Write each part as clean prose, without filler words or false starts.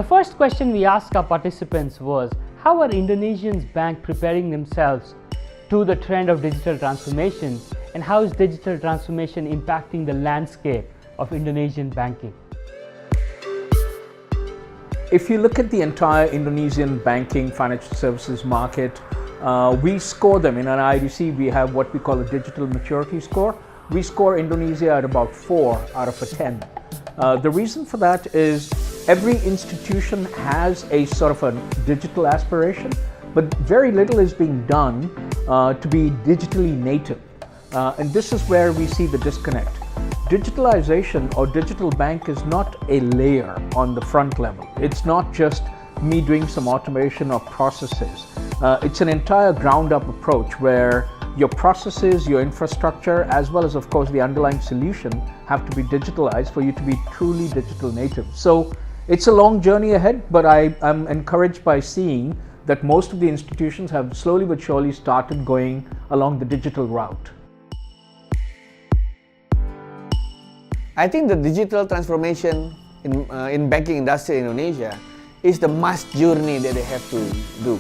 The first question we asked our participants was, how are Indonesians bank preparing themselves to the trend of digital transformation, and how is digital transformation impacting the landscape of Indonesian banking? If you look at the entire Indonesian banking financial services market, we score them in an IDC. We have what we call a digital maturity score. We score Indonesia at about 4 out of 10. The reason for that is every institution has a sort of a digital aspiration, but very little is being done to be digitally native. And this is where we see the disconnect. Digitalization or digital bank is not a layer on the front level. It's not just me doing some automation of processes. It's an entire ground-up approach where your processes, your infrastructure, as well as, of course, the underlying solution have to be digitalized for you to be truly digital native. So it's a long journey ahead, but I'm encouraged by seeing that most of the institutions have slowly but surely started going along the digital route. I think the digital transformation in banking industry in Indonesia is the must journey that they have to do.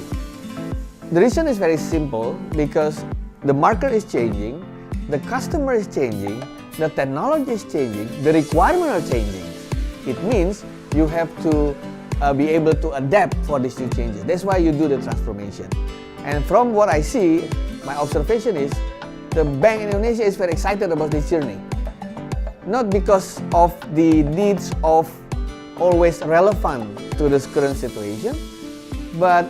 The reason is very simple, because the market is changing, the customer is changing, the technology is changing, the requirements are changing. It means you have to be able to adapt for these new changes. That's why you do the transformation. And from what I see, my observation is the bank in Indonesia is very excited about this journey. Not because of the needs of always relevant to this current situation, but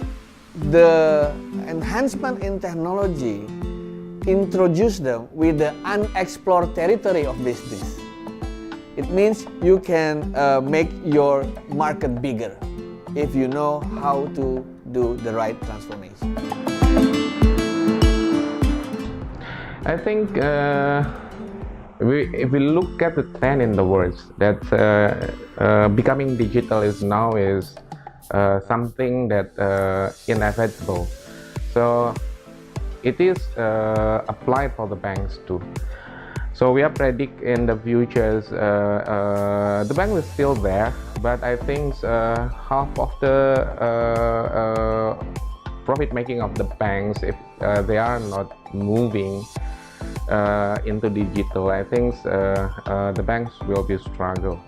the enhancement in technology introduce them with the unexplored territory of business. It means you can make your market bigger if you know how to do the right transformation. I think if we look at the trend in the world, that becoming digital is something that inevitable. So it is applied for the banks too. So we are predict in the futures the bank is still there, but I think half of the profit making of the banks, if they are not moving into digital, I think the banks will be struggle.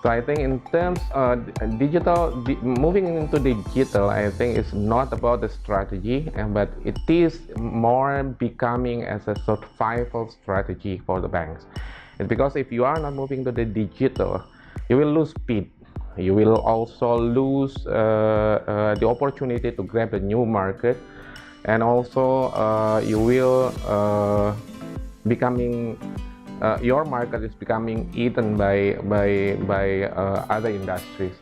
So I think in terms of moving into digital, I think it's not about the strategy, but it is more becoming as a survival strategy for the banks. It's because if you are not moving to the digital, you will lose speed. You will also lose the opportunity to grab a new market, and also you will your market is becoming eaten by other industries.